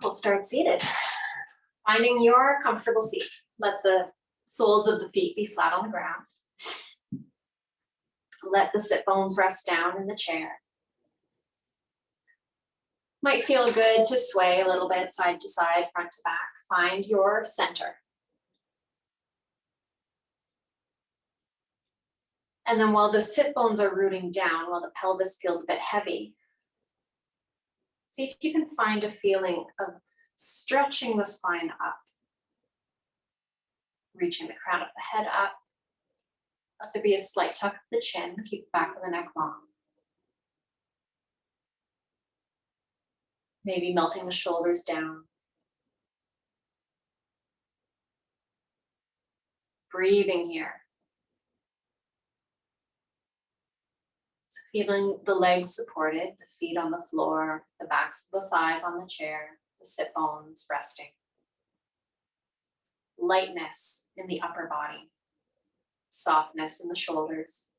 We'll start seated. Finding your comfortable seat. Let the soles of the feet be flat on the ground. Let the sit bones rest down in the chair. Might feel good to sway a little bit side to side, front to back. Find your center. And then while the sit bones are rooting down, while the pelvis feels a bit heavy, see if you can find a feeling of stretching the spine up. Reaching the crown of the head up. Let there be a slight tuck of the chin. Keep the back of the neck long. Maybe melting the shoulders down. Breathing here. So feeling the legs supported, the feet on the floor, the backs of the thighs on the chair, the sit bones resting. Lightness in the upper body. Softness in the shoulders.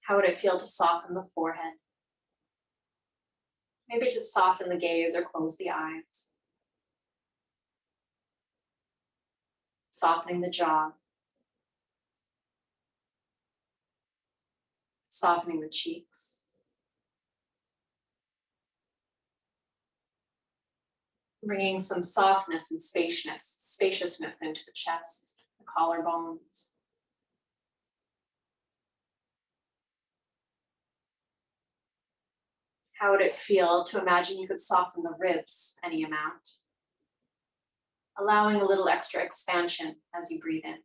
How would it feel to soften the forehead? Maybe just soften the gaze or close the eyes. Softening the jaw. Softening the cheeks. Bringing some softness and spaciousness into the chest, the collarbones. How would it feel to imagine you could soften the ribs any amount? Allowing a little extra expansion as you breathe in.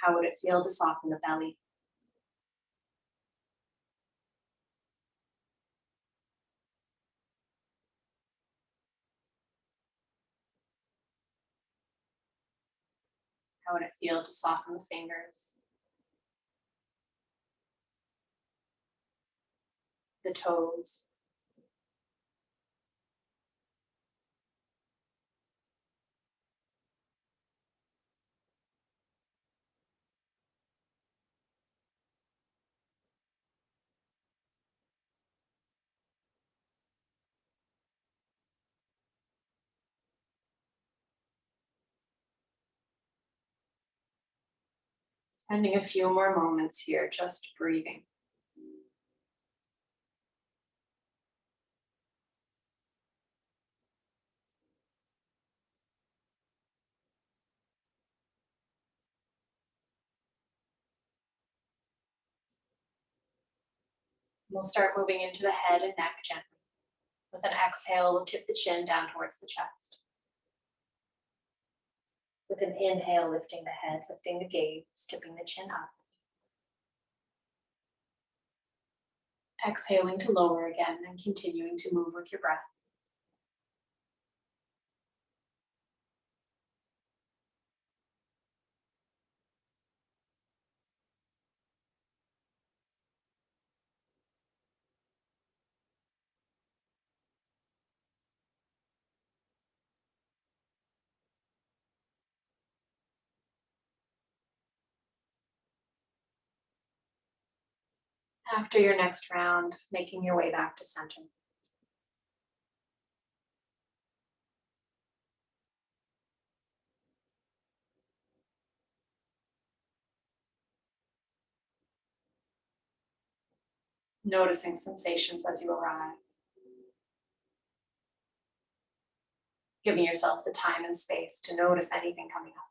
How would it feel to soften the belly? How would it feel to soften the fingers? The toes? Spending a few more moments here, just breathing. We'll start moving into the head and neck gently. With an exhale, we'll tip the chin down towards the chest. With an inhale, lifting the head, lifting the gaze, tipping the chin up. Exhaling to lower again and continuing to move with your breath. After your next round, making your way back to center. Noticing sensations as you arrive. Giving yourself the time and space to notice anything coming up.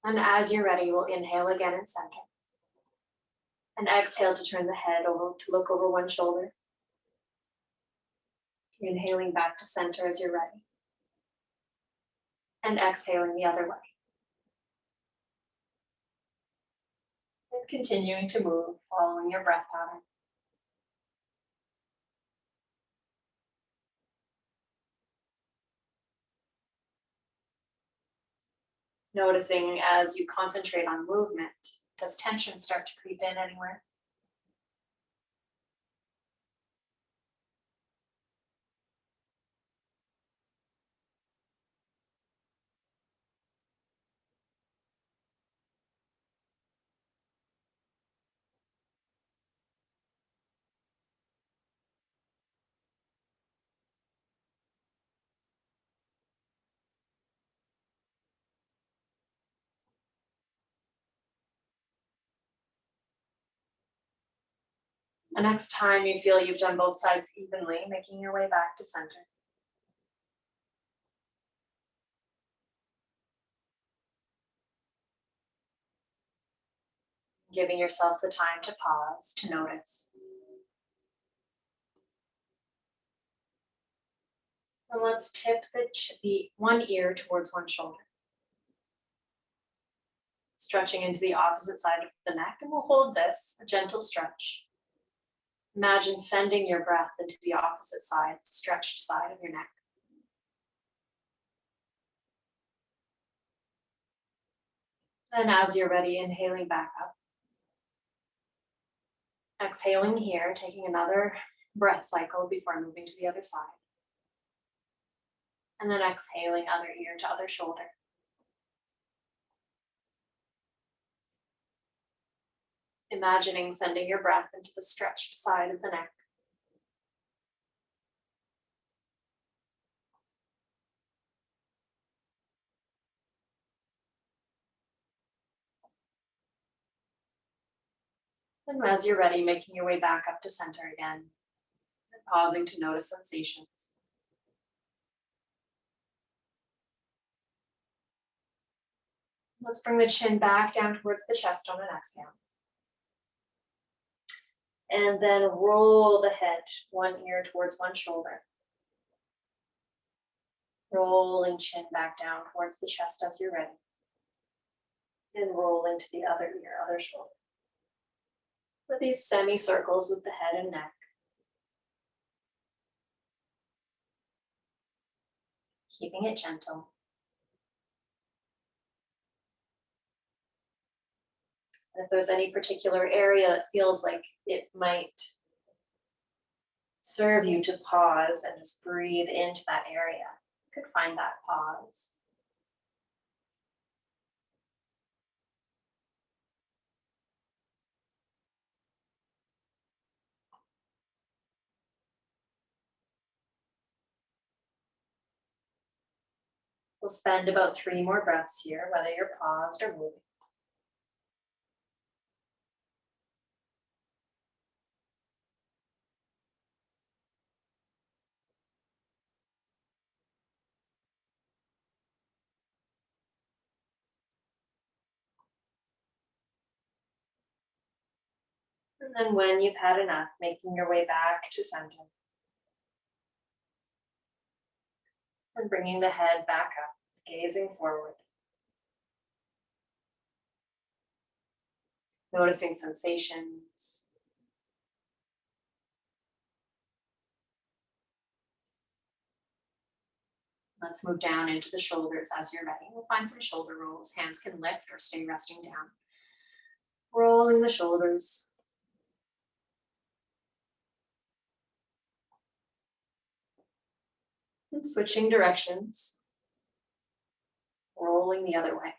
And as you're ready, we'll inhale again in center. And exhale to turn the head over to look over one shoulder. Inhaling back to center as you're ready. And exhaling the other way. And continuing to move, following your breath pattern. Noticing as you concentrate on movement, does tension start to creep in anywhere? The next time you feel you've done both sides evenly, making your way back to center. Giving yourself the time to pause, to notice. And let's tip the one ear towards one shoulder. Stretching into the opposite side of the neck, and we'll hold this, a gentle stretch. Imagine sending your breath into the opposite side, the stretched side of your neck. Then as you're ready, inhaling back up. Exhaling here, taking another breath cycle before moving to the other side. And then exhaling other ear to other shoulder. Imagining sending your breath into the stretched side of the neck. And as you're ready, making your way back up to center again, and pausing to notice sensations. Let's bring the chin back down towards the chest on an exhale. And then roll the head, one ear towards one shoulder. Rolling chin back down towards the chest as you're ready. And roll into the other ear, other shoulder. With these semicircles with the head and neck. Keeping it gentle. And if there's any particular area that feels like it might serve you to pause and just breathe into that area, you could find that pause. We'll spend about 3 more breaths here, whether you're paused or moving. And then when you've had enough, making your way back to center. And bringing the head back up, gazing forward. Noticing sensations. Let's move down into the shoulders as you're ready. We'll find some shoulder rolls. Hands can lift or stay resting down. Rolling the shoulders. And switching directions. Rolling the other way.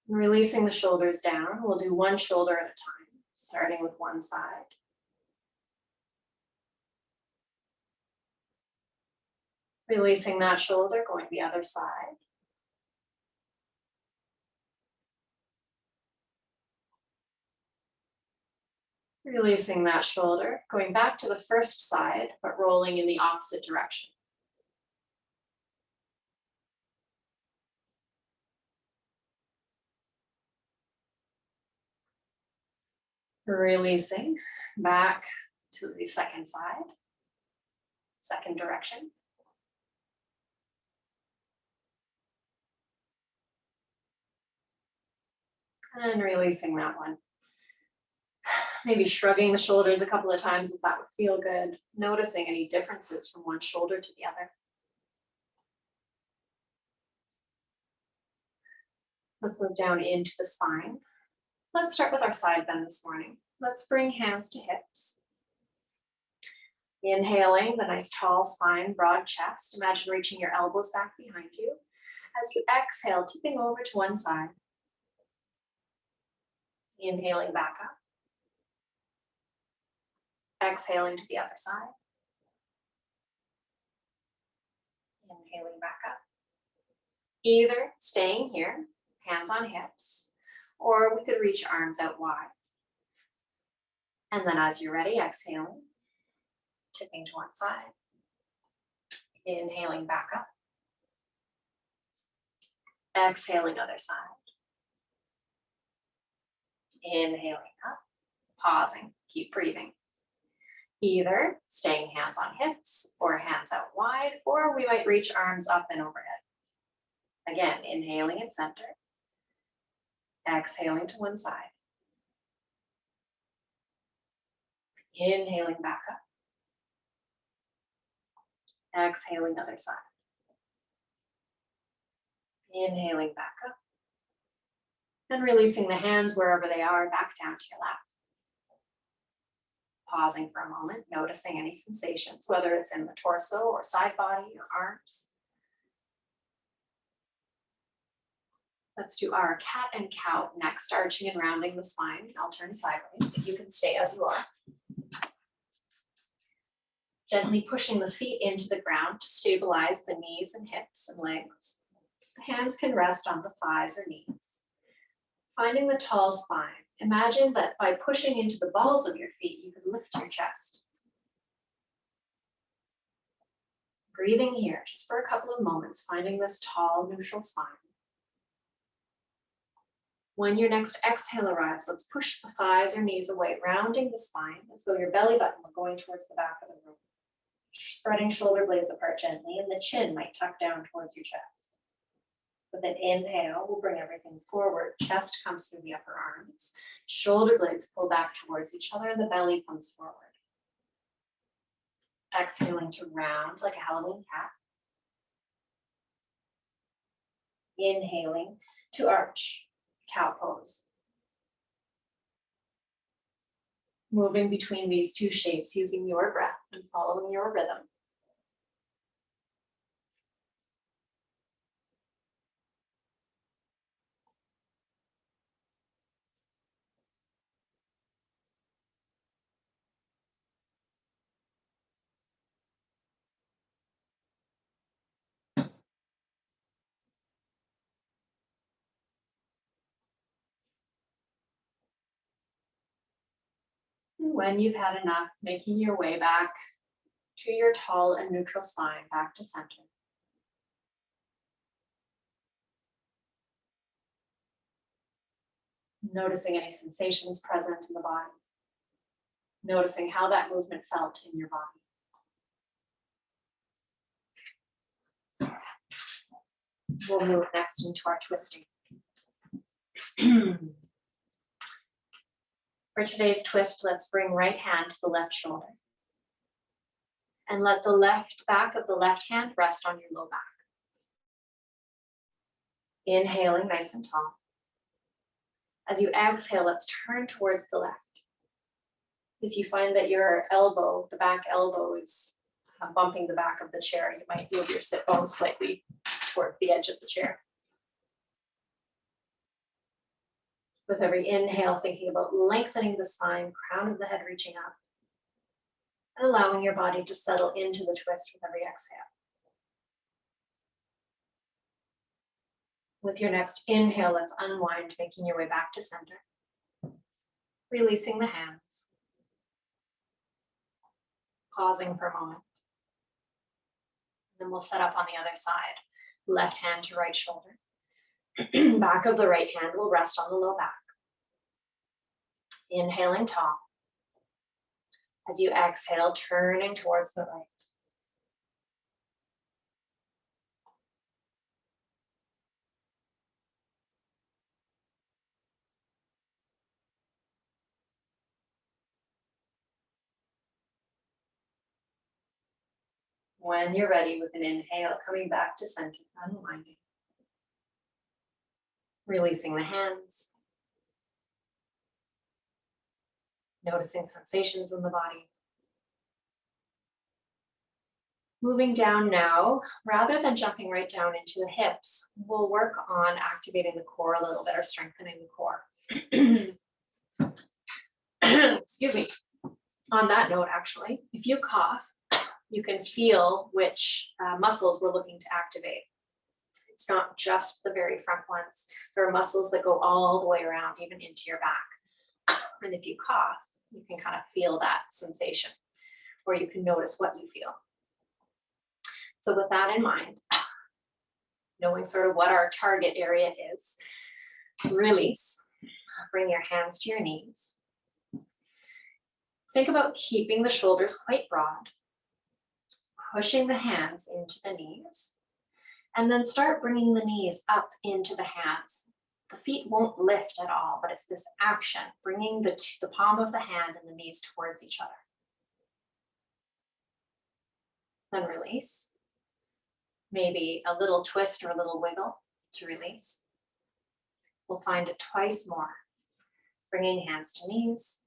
And releasing the shoulders down. We'll do one shoulder at a time, starting with one side. Releasing that shoulder, going the other side. Releasing that shoulder, going back to the first side, but rolling in the opposite direction. Releasing back to the second side, second direction. And releasing that one. Maybe shrugging the shoulders a couple of times if that would feel good. Noticing any differences from one shoulder to the other. Let's move down into the spine. Let's start with our side bend this morning. Let's bring hands to hips. Inhaling, the nice tall spine, broad chest. Imagine reaching your elbows back behind you. As you exhale, tipping over to one side. Inhaling back up. Exhaling to the other side. Inhaling back up. Either staying here, hands on hips, Or we could reach arms out wide. And then as you're ready, exhaling, tipping to one side, inhaling back up, exhaling other side, inhaling up, pausing, keep breathing. Either staying hands on hips or hands out wide, or we might reach arms up and overhead. Again, inhaling in center, exhaling to one side, inhaling back up, exhaling other side, inhaling back up, and releasing the hands wherever they are back down to your lap. Pausing for a moment, noticing any sensations, whether it's in the torso or side body or arms. Let's do our cat and cow next, arching and rounding the spine. I'll turn sideways, but you can stay as you are. Gently pushing the feet into the ground to stabilize the knees and hips and legs. The hands can rest on the thighs or knees. Finding the tall spine. Imagine that by pushing into the balls of your feet, you could lift your chest. Breathing here just for a couple of moments, finding this tall, neutral spine. When your next exhale arrives, let's push the thighs or knees away, rounding the spine as though your belly button were going towards the back of the room. Spreading shoulder blades apart gently, and the chin might tuck down towards your chest. With an inhale, we'll bring everything forward. Chest comes through the upper arms. Shoulder blades pull back towards each other, and the belly comes forward. Exhaling to round like a Halloween cat. Inhaling to arch, cow pose. Moving between these two shapes using your breath and following your rhythm. When you've had enough, making your way back to your tall and neutral spine, back to center. Noticing any sensations present in the body. Noticing how that movement felt in your body. We'll move next into our twisting. For today's twist, let's bring right hand to the left shoulder. And let the left back of the left hand rest on your low back. Inhaling nice and tall. As you exhale, let's turn towards the left. If you find that your elbow, the back elbow is bumping the back of the chair, you might move your sit bones slightly toward the edge of the chair. With every inhale, thinking about lengthening the spine, crown of the head reaching up, and allowing your body to settle into the twist with every exhale. With your next inhale, let's unwind, making your way back to center. Releasing the hands. Pausing for a moment. Then we'll set up on the other side. Left hand to right shoulder. Back of the right hand will rest on the low back. Inhaling tall. As you exhale, turning towards the right. When you're ready, with an inhale, coming back to center, unwinding. Releasing the hands. Noticing sensations in the body. Moving down now, rather than jumping right down into the hips, we'll work on activating the core a little bit, or strengthening the core. Excuse me. On that note, actually, if you cough, you can feel which muscles we're looking to activate. It's not just the very front ones. There are muscles that go all the way around, even into your back. And if you cough, you can kind of feel that sensation, or you can notice what you feel. So with that in mind, knowing sort of what our target area is, release. Bring your hands to your knees. Think about keeping the shoulders quite broad, pushing the hands into the knees, and then start bringing the knees up into the hands. The feet won't lift at all, but it's this action, bringing the palm of the hand and the knees towards each other. Then release. Maybe a little twist or a little wiggle to release. We'll find it twice more. Bringing hands to knees,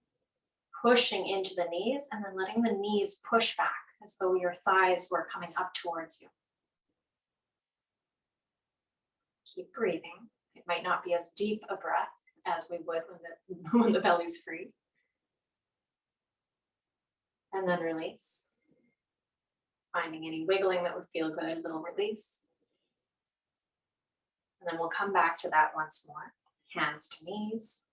pushing into the knees, and then letting the knees push back as though your thighs were coming up towards you. Keep breathing. It might not be as deep a breath as we would when the belly's free. And then release. Finding any wiggling that would feel good, little release. And then we'll come back to that once more. Hands to knees,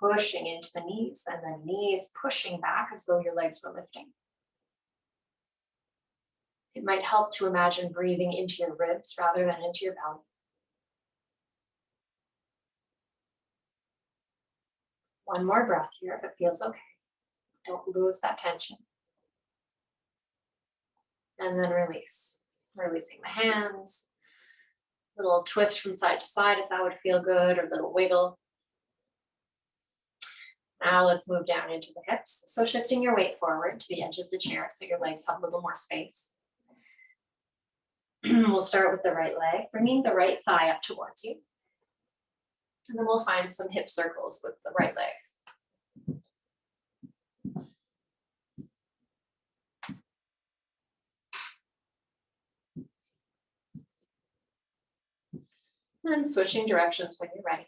pushing into the knees, and then knees pushing back as though your legs were lifting. It might help to imagine breathing into your ribs rather than into your belly. One more breath here if it feels okay. Don't lose that tension. And then release. Releasing the hands. Little twist from side to side if that would feel good, or little wiggle. Now let's move down into the hips. So shifting your weight forward to the edge of the chair so your legs have a little more space. We'll start with the right leg, bringing the right thigh up towards you. And then we'll find some hip circles with the right leg. And switching directions when you're ready.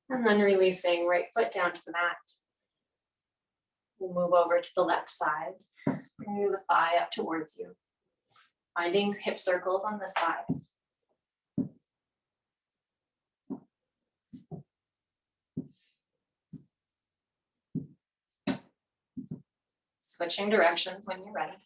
And then releasing right foot down to the mat. We'll move over to the left side, bringing the thigh up towards you. Finding hip circles on this side. Switching directions when you're ready.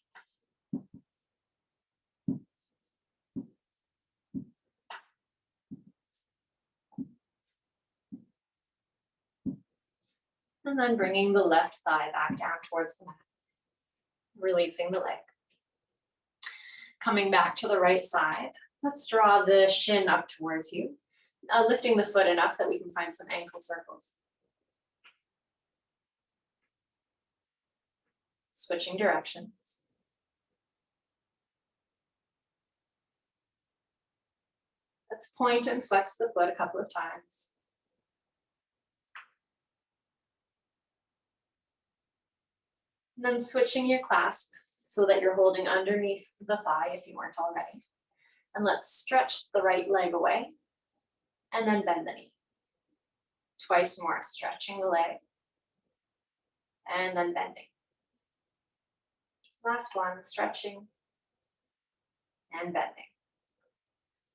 And then bringing the left thigh back down towards the mat. Releasing the leg. Coming back to the right side. Let's draw the shin up towards you. Lifting the foot enough that we can find some ankle circles. Switching directions. Let's point and flex the foot a couple of times. And then switching your clasp so that you're holding underneath the thigh if you weren't already. And let's stretch the right leg away and then bend the knee. Twice more, stretching the leg and then bending. Last one, stretching and bending.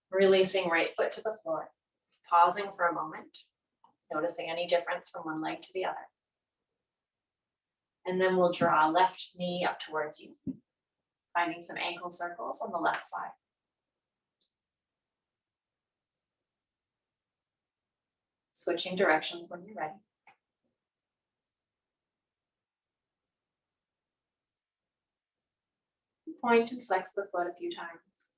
Releasing right foot to the floor, pausing for a moment, noticing any difference from one leg to the other. And then we'll draw left knee up towards you, finding some ankle circles on the left side. Switching directions when you're ready. Point and flex the foot a few times.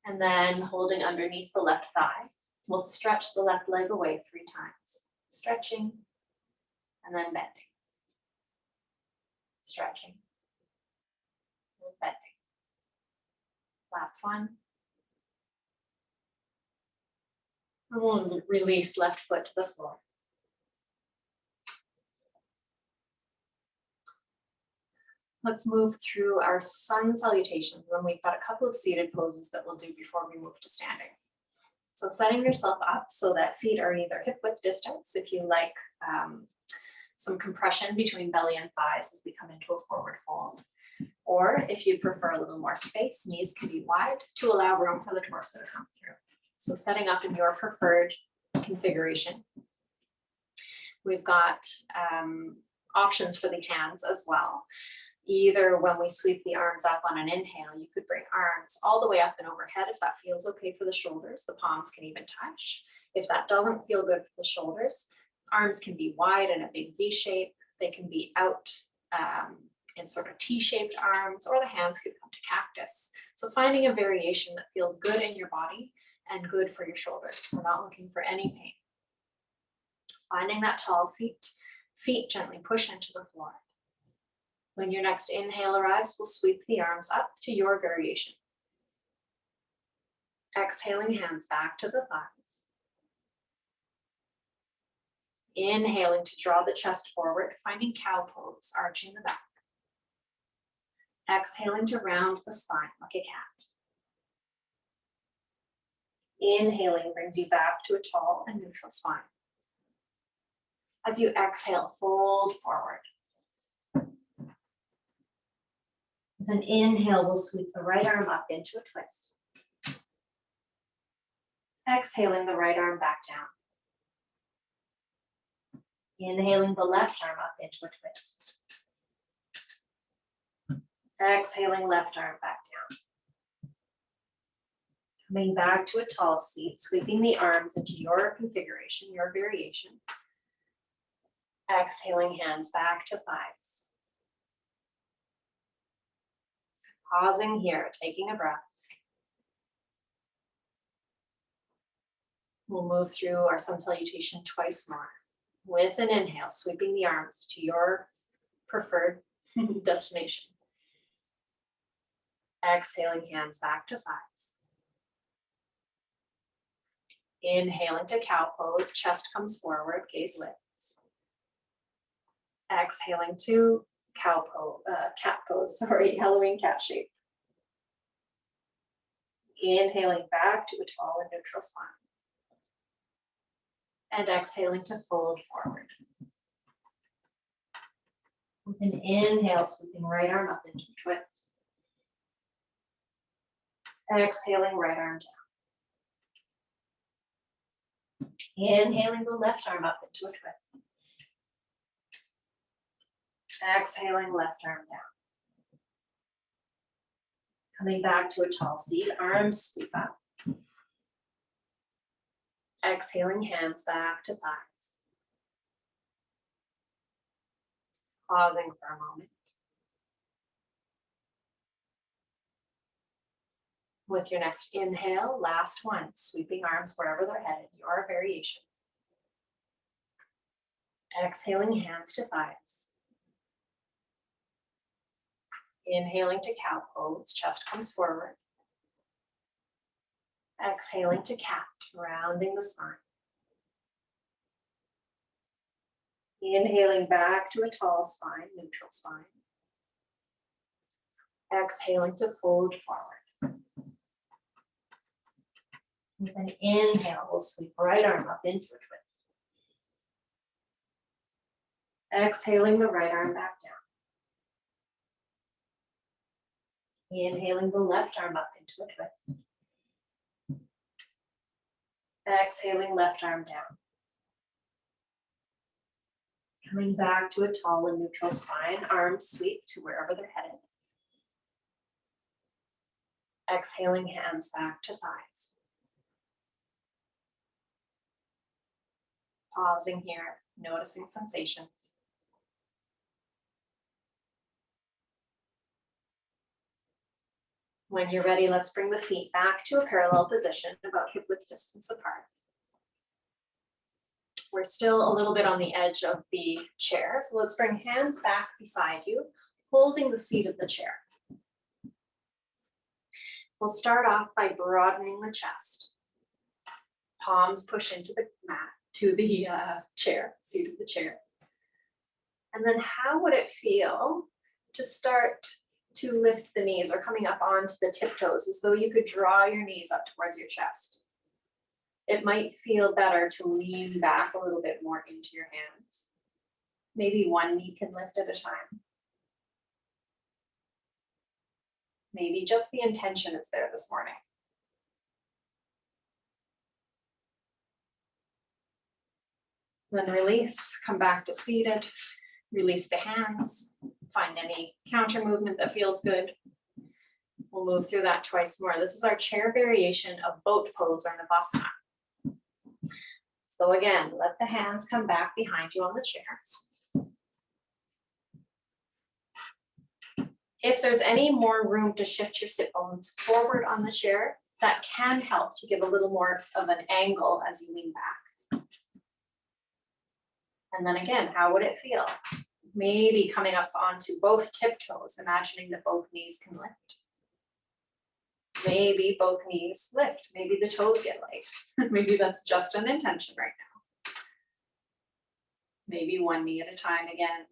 And then holding underneath the left thigh, we'll stretch the left leg away 3 times. Stretching and then bending. Stretching and bending. Last one. And we'll release left foot to the floor. Let's move through our sun salutations. Then we've got a couple of seated poses that we'll do before we move to standing. So setting yourself up so that feet are either hip width distance, if you like some compression between belly and thighs as we come into a forward fold. Or if you prefer a little more space, knees can be wide to allow room for the torso to come through. So setting up in your preferred configuration. We've got options for the hands as well. Either when we sweep the arms up on an inhale, you could bring arms all the way up and overhead if that feels okay for the shoulders. The palms can even touch. If that doesn't feel good for the shoulders, arms can be wide in a big V shape. They can be out in sort of T-shaped arms, or the hands could come to cactus. So finding a variation that feels good in your body and good for your shoulders. We're not looking for any pain. Finding that tall seat, feet gently push into the floor. When your next inhale arrives, we'll sweep the arms up to your variation. Exhaling, hands back to the thighs. Inhaling to draw the chest forward, finding cow pose, arching the back. Exhaling to round the spine like a cat. Inhaling brings you back to a tall and neutral spine. As you exhale, fold forward. With an inhale, we'll sweep the right arm up into a twist. Exhaling the right arm back down. Inhaling the left arm up into a twist. Exhaling left arm back down. Coming back to a tall seat, sweeping the arms into your configuration, your variation. Exhaling, hands back to thighs. Pausing here, taking a breath. We'll move through our sun salutation twice more. With an inhale, sweeping the arms to your preferred destination. Exhaling, hands back to thighs. Inhaling to cow pose, chest comes forward, gaze lifts. Exhaling to cat pose, Halloween cat shape. Inhaling back to a tall and neutral spine. And exhaling to fold forward. With an inhale, sweeping right arm up into a twist. Exhaling, right arm down. Inhaling the left arm up into a twist. Exhaling, left arm down. Coming back to a tall seat, arms sweep up. Exhaling, hands back to thighs. Pausing for a moment. With your next inhale, last one, sweeping arms wherever they're headed, your variation. Exhaling, hands to thighs. Inhaling to cow pose, chest comes forward. Exhaling to cat, rounding the spine. Inhaling back to a tall spine, neutral spine. Exhaling to fold forward. With an inhale, we'll sweep right arm up into a twist. Exhaling the right arm back down. Inhaling the left arm up into a twist. Exhaling, left arm down. Coming back to a tall and neutral spine, arms sweep to wherever they're headed. Exhaling, hands back to thighs. Pausing here, noticing sensations. When you're ready, let's bring the feet back to a parallel position, about hip width distance apart. We're still a little bit on the edge of the chair, so let's bring hands back beside you, holding the seat of the chair. We'll start off by broadening the chest. Palms push into the mat, to the chair, seat of the chair. And then how would it feel to start to lift the knees or coming up onto the tiptoes as though you could draw your knees up towards your chest. It might feel better to lean back a little bit more into your hands. Maybe one knee can lift at a time. Maybe just the intention is there this morning. Then release, come back to seated, release the hands, find any counter movement that feels good. We'll move through that twice more. This is our chair variation of boat pose or Navasana. So again, let the hands come back behind you on the chair. If there's any more room to shift your sit bones forward on the chair, that can help to give a little more of an angle as you lean back. And then again, how would it feel? Maybe coming up onto both tiptoes, imagining that both knees can lift. Maybe both knees lift. Maybe the toes get light. Maybe that's just an intention right now. Maybe one knee at a time again.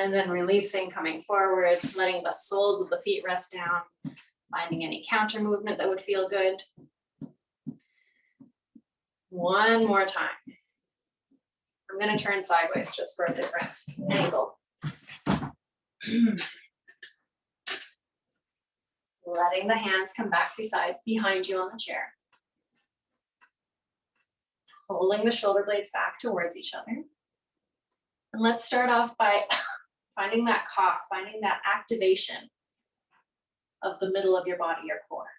And then releasing, coming forward, letting the soles of the feet rest down, finding any counter movement that would feel good. One more time. I'm going to turn sideways just for a different angle. Letting the hands come back behind you on the chair. Pulling the shoulder blades back towards each other. And let's start off by finding that cough, finding that activation of the middle of your body, your core.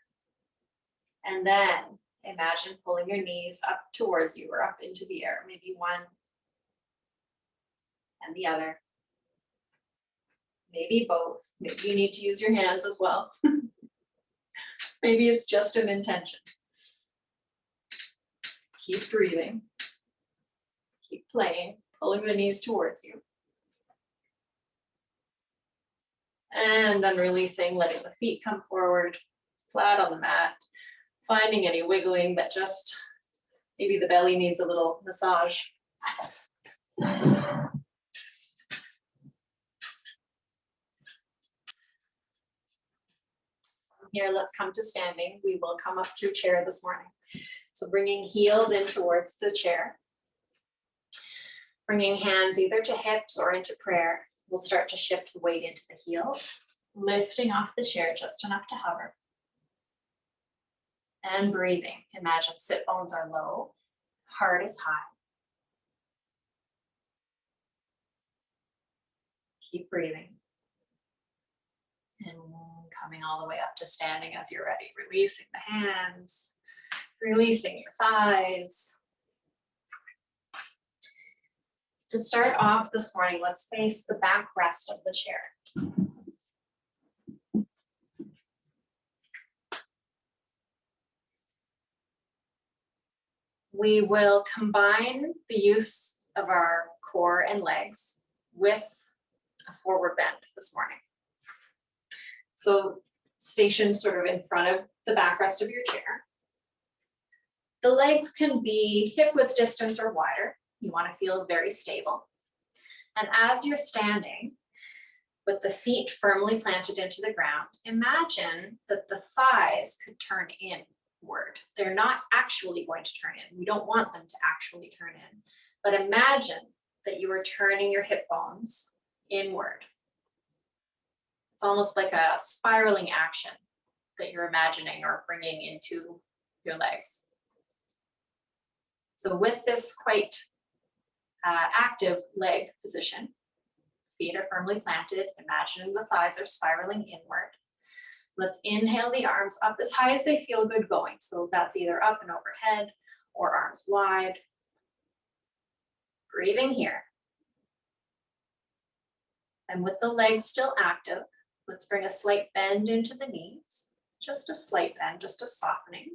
And then imagine pulling your knees up towards you or up into the air, maybe one and the other. Maybe both. Maybe you need to use your hands as well. Maybe it's just an intention. Keep breathing. Keep playing, pulling the knees towards you. And then releasing, letting the feet come forward, flat on the mat, finding any wiggling that just, maybe the belly needs a little massage. Here, let's come to standing. We will come up through chair this morning. So bringing heels in towards the chair. Bringing hands either to hips or into prayer. We'll start to shift the weight into the heels, lifting off the chair just enough to hover. And breathing. Imagine sit bones are low, heart is high. Keep breathing. And coming all the way up to standing as you're ready. Releasing the hands, releasing your thighs. To start off this morning, let's face the back rest of the chair. We will combine the use of our core and legs with a forward bend this morning. So station sort of in front of the backrest of your chair. The legs can be hip width distance or wider. You want to feel very stable. And as you're standing with the feet firmly planted into the ground, imagine that the thighs could turn inward. They're not actually going to turn in. We don't want them to actually turn in. But imagine that you are turning your hip bones inward. It's almost like a spiraling action that you're imagining or bringing into your legs. So with this quite active leg position, feet are firmly planted, imagine the thighs are spiraling inward. Let's inhale the arms up as high as they feel good going. So that's either up and overhead or arms wide. Breathing here. And with the legs still active, let's bring a slight bend into the knees, just a slight bend, just a softening.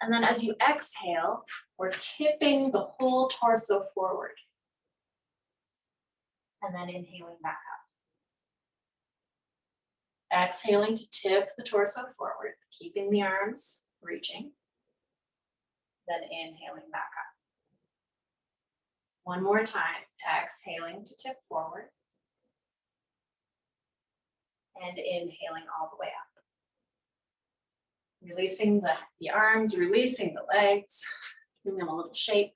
And then as you exhale, we're tipping the whole torso forward. And then inhaling back up. Exhaling to tip the torso forward, keeping the arms reaching. Then inhaling back up. One more time, exhaling to tip forward. And inhaling all the way up. Releasing the arms, releasing the legs, giving them a little shake.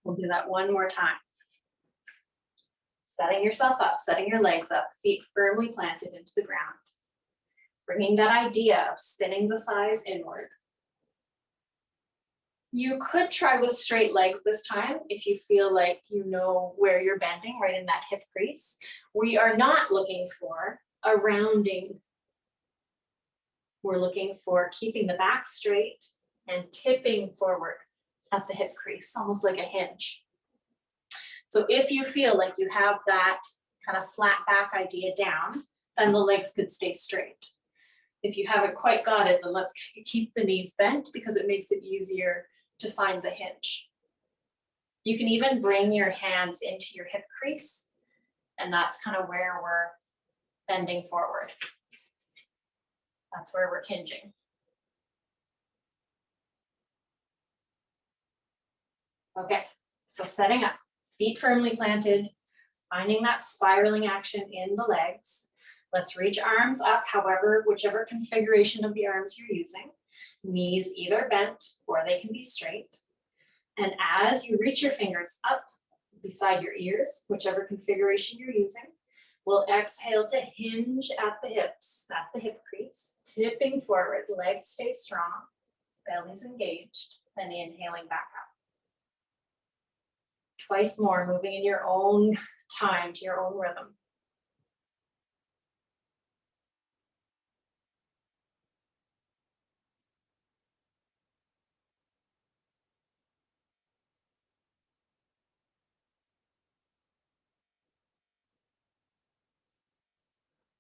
We'll do that one more time. Setting yourself up, setting your legs up, feet firmly planted into the ground. Bringing that idea of spinning the thighs inward. You could try with straight legs this time if you feel like you know where you're bending, right in that hip crease. We are not looking for a rounding. We're looking for keeping the back straight and tipping forward at the hip crease, almost like a hinge. So if you feel like you have that kind of flat back idea down, then the legs could stay straight. If you haven't quite got it, then let's keep the knees bent because it makes it easier to find the hinge. You can even bring your hands into your hip crease, and that's kind of where we're bending forward. That's where we're hinging. Okay, so setting up, feet firmly planted, finding that spiraling action in the legs. Let's reach arms up, whichever configuration of the arms you're using. Knees either bent or they can be straight. And as you reach your fingers up beside your ears, whichever configuration you're using, we'll exhale to hinge at the hips, at the hip crease, tipping forward, legs stay strong, belly's engaged, then inhaling back up. Twice more, moving in your own time, to your own rhythm.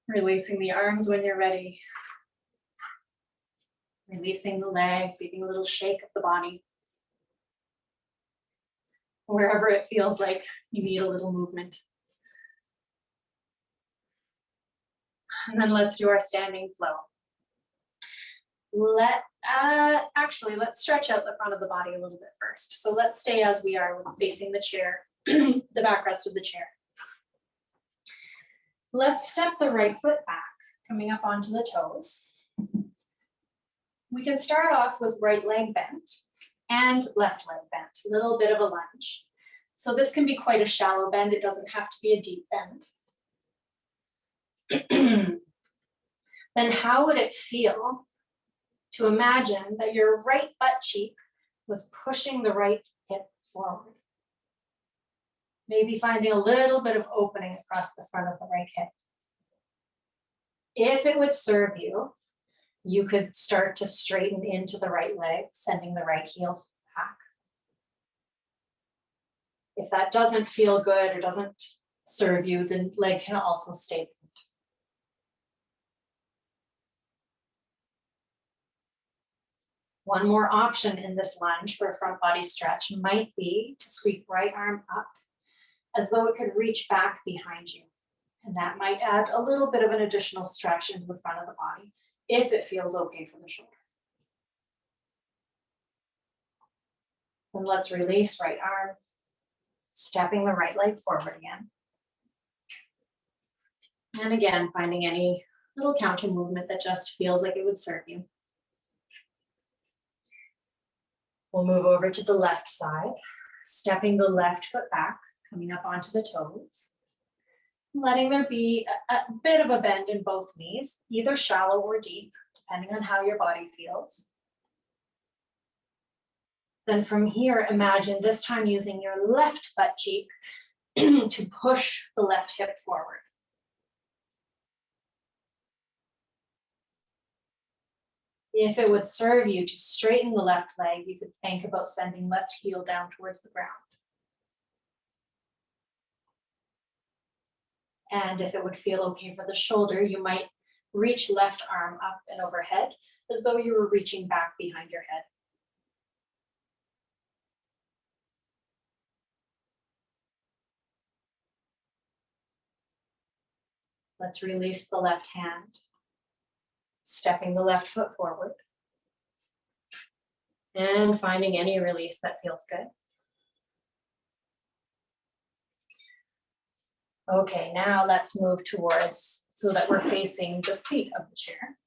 Releasing the arms when you're ready. Releasing the legs, leaving a little shake of the body. Wherever it feels like you need a little movement. And then let's do our standing flow. Let's stretch out the front of the body a little bit first. So let's stay as we are, facing the chair, the backrest of the chair. Let's step the right foot back, coming up onto the toes. We can start off with right leg bent and left leg bent, a little bit of a lunge. So this can be quite a shallow bend. It doesn't have to be a deep bend. Then how would it feel to imagine that your right butt cheek was pushing the right hip forward? Maybe finding a little bit of opening across the front of the right hip. If it would serve you, you could start to straighten into the right leg, sending the right heel back. If that doesn't feel good or doesn't serve you, the leg can also stay bent. One more option in this lunge for a front body stretch might be to sweep right arm up as though it could reach back behind you. And that might add a little bit of an additional stretch into the front of the body if it feels okay for the shoulder. Then let's release right arm, stepping the right leg forward again. And again, finding any little counter movement that just feels like it would serve you. We'll move over to the left side, stepping the left foot back, coming up onto the toes. Letting there be a bit of a bend in both knees, either shallow or deep, depending on how your body feels. Then from here, imagine this time using your left butt cheek to push the left hip forward. If it would serve you to straighten the left leg, you could think about sending left heel down towards the ground. And if it would feel okay for the shoulder, you might reach left arm up and overhead as though you were reaching back behind your head. Let's release the left hand, stepping the left foot forward, and finding any release that feels good. Okay, now let's move towards so that we're facing the seat of the chair.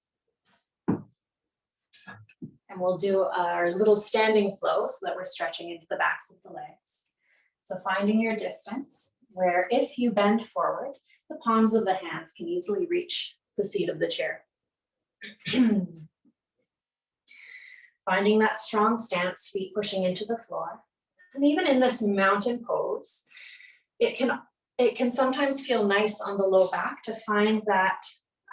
And we'll do our little standing flow so that we're stretching into the backs of the legs. So finding your distance where if you bend forward, the palms of the hands can easily reach the seat of the chair. Finding that strong stance, feet pushing into the floor. And even in this mountain pose, it can sometimes feel nice on the low back to find that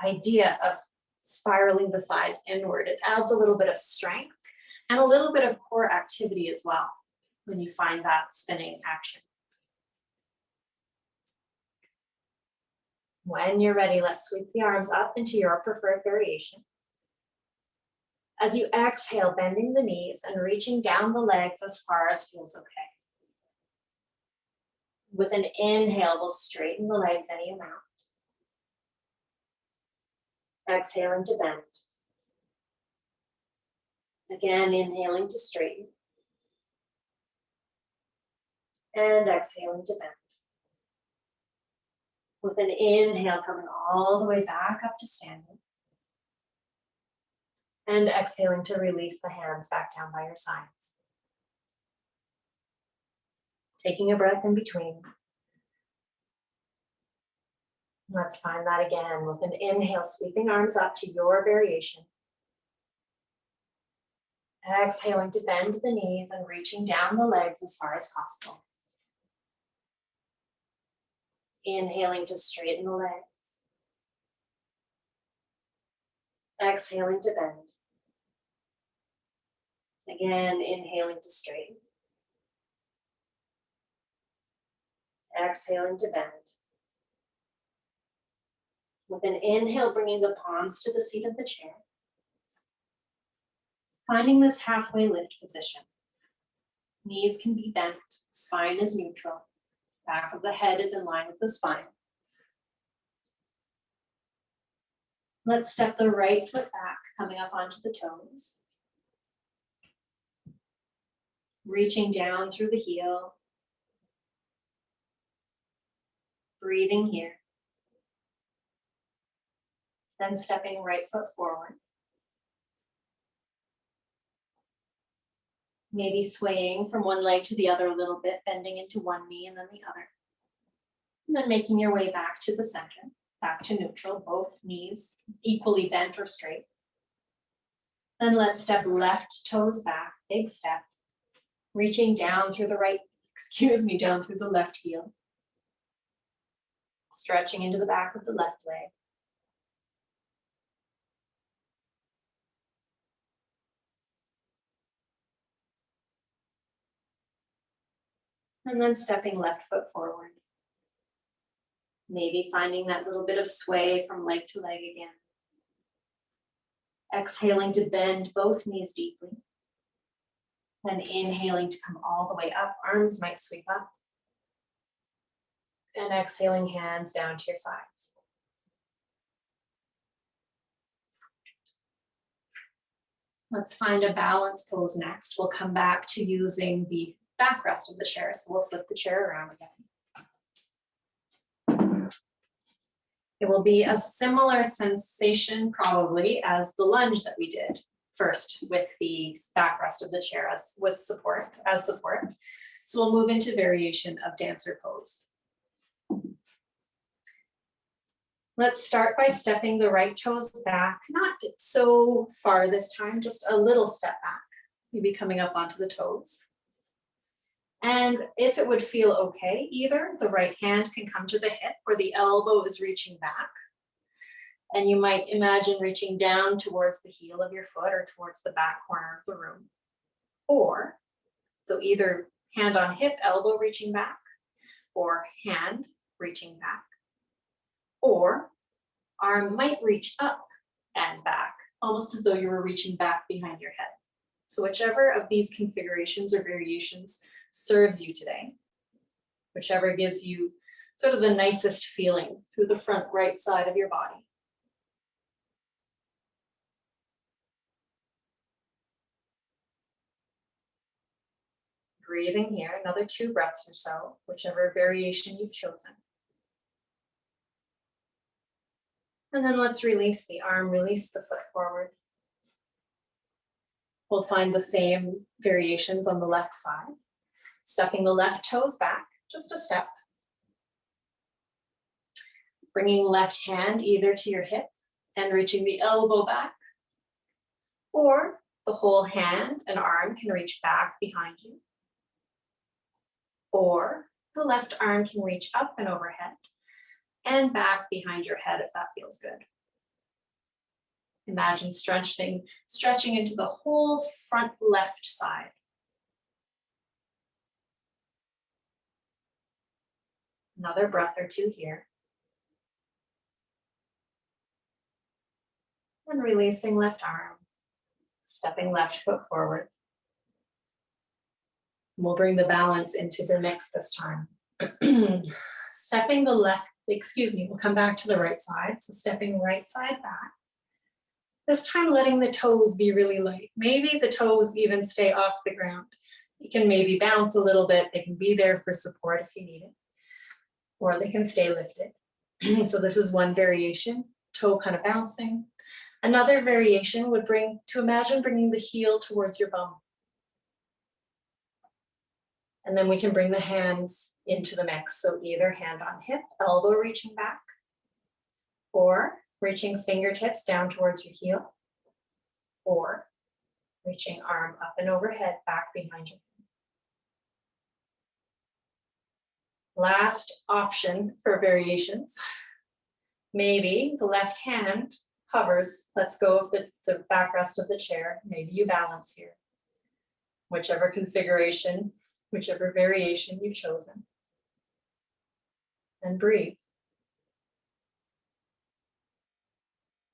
idea of spiraling the thighs inward. It adds a little bit of strength and a little bit of core activity as well when you find that spinning action. When you're ready, let's sweep the arms up into your preferred variation. As you exhale, bending the knees and reaching down the legs as far as feels okay. With an inhale, we'll straighten the legs any amount. Exhaling to bend. Again, inhaling to straighten. And exhaling to bend. With an inhale, coming all the way back up to standing. And exhaling to release the hands back down by your sides. Taking a breath in between. Let's find that again with an inhale, sweeping arms up to your variation. Exhaling to bend the knees and reaching down the legs as far as possible. Inhaling to straighten the legs. Exhaling to bend. Again, inhaling to straighten. Exhaling to bend. With an inhale, bringing the palms to the seat of the chair. Finding this halfway lift position. Knees can be bent, spine is neutral. Back of the head is in line with the spine. Let's step the right foot back, coming up onto the toes. Reaching down through the heel. Breathing here. Then stepping right foot forward. Maybe swaying from one leg to the other a little bit, bending into one knee and then the other. And then making your way back to the center, back to neutral, both knees equally bent or straight. Then let's step left toes back, big step. Reaching down through down through the left heel. Stretching into the back of the left leg. And then stepping left foot forward. Maybe finding that little bit of sway from leg to leg again. Exhaling to bend both knees deeply. Then inhaling to come all the way up. Arms might sweep up. And exhaling, hands down to your sides. Let's find a balance pose next. We'll come back to using the backrest of the chair. So we'll flip the chair around again. It will be a similar sensation probably as the lunge that we did first with the backrest of the chair as support. So we'll move into variation of dancer pose. Let's start by stepping the right toes back, not so far this time, just a little step back, maybe coming up onto the toes. And if it would feel okay, either the right hand can come to the hip where the elbow is reaching back. And you might imagine reaching down towards the heel of your foot or towards the back corner of the room. Or, so either hand on hip, elbow reaching back, or hand reaching back. Or arm might reach up and back, almost as though you were reaching back behind your head. So whichever of these configurations or variations serves you today, whichever gives you sort of the nicest feeling through the front right side of your body. Breathing here, another 2 breaths or so, whichever variation you've chosen. And then let's release the arm, release the foot forward. We'll find the same variations on the left side. Stepping the left toes back, just a step. Bringing left hand either to your hip and reaching the elbow back, or the whole hand and arm can reach back behind you. Or the left arm can reach up and overhead and back behind your head if that feels good. Imagine stretching into the whole front left side. Another breath or 2 here. And releasing left arm, stepping left foot forward. We'll bring the balance into the mix this time. Stepping the left, we'll come back to the right side. So stepping right side back. This time letting the toes be really light. Maybe the toes even stay off the ground. You can maybe bounce a little bit. They can be there for support if you need it. Or they can stay lifted. So this is one variation, toe kind of bouncing. Another variation would imagine bringing the heel towards your bum. And then we can bring the hands into the mix. So either hand on hip, elbow reaching back, or reaching fingertips down towards your heel, or reaching arm up and overhead, back behind you. Last option for variations. Maybe the left hand hovers, lets go of the backrest of the chair. Maybe you balance here. Whichever configuration, whichever variation you've chosen. And breathe.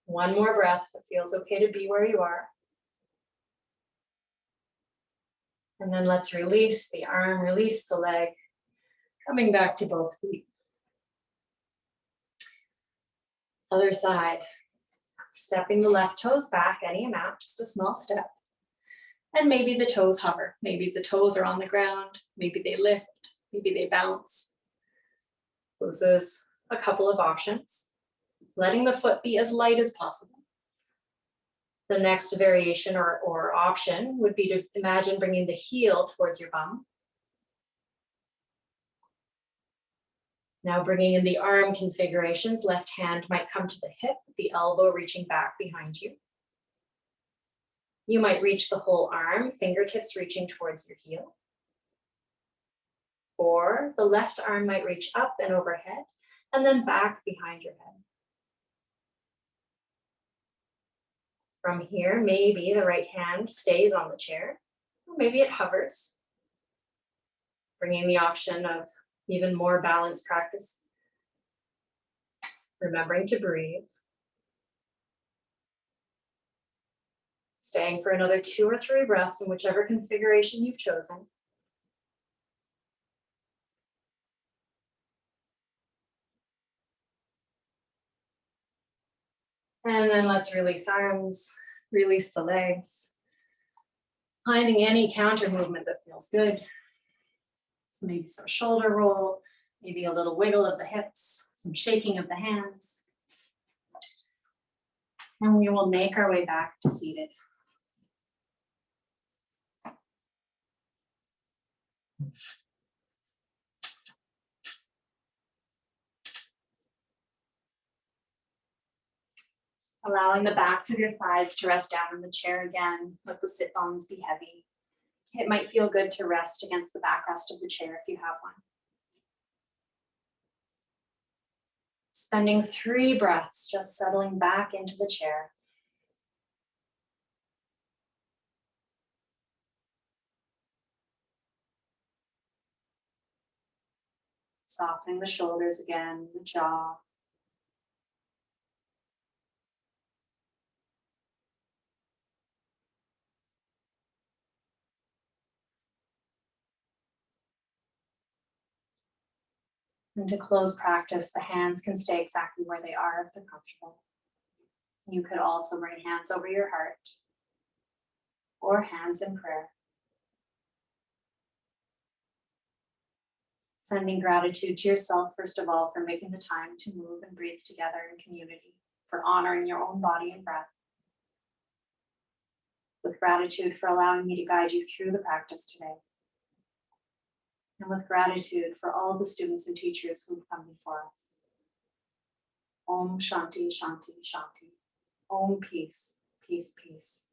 One more breath. It feels okay to be where you are. And then let's release the arm, release the leg, coming back to both feet. Other side. Stepping the left toes back any amount, just a small step. And maybe the toes hover. Maybe the toes are on the ground. Maybe they lift. Maybe they bounce. So this is a couple of options. Letting the foot be as light as possible. The next variation or option would be to imagine bringing the heel towards your bum. Now bringing in the arm configurations, left hand might come to the hip, the elbow reaching back behind you. You might reach the whole arm, fingertips reaching towards your heel. Or the left arm might reach up and overhead and then back behind your head. From here, maybe the right hand stays on the chair, or maybe it hovers, bringing the option of even more balanced practice. Remembering to breathe. Staying for another 2 or 3 breaths in whichever configuration you've chosen. And then let's release arms, release the legs. Finding any counter movement that feels good. So maybe some shoulder roll, maybe a little wiggle of the hips, some shaking of the hands. And we will make our way back to seated. Allowing the backs of your thighs to rest down in the chair again. Let the sit bones be heavy. It might feel good to rest against the backrest of the chair if you have one. Spending 3 breaths, just settling back into the chair. Softening the shoulders again, the jaw. And to close practice, the hands can stay exactly where they are if they're comfortable. You could also bring hands over your heart or hands in prayer. Sending gratitude to yourself, first of all, for making the time to move and breathe together in community, for honoring your own body and breath. With gratitude for allowing me to guide you through the practice today. And with gratitude for all the students and teachers who've come before us. Om Shanti, Shanti, Shanti. Om Peace, Peace, Peace.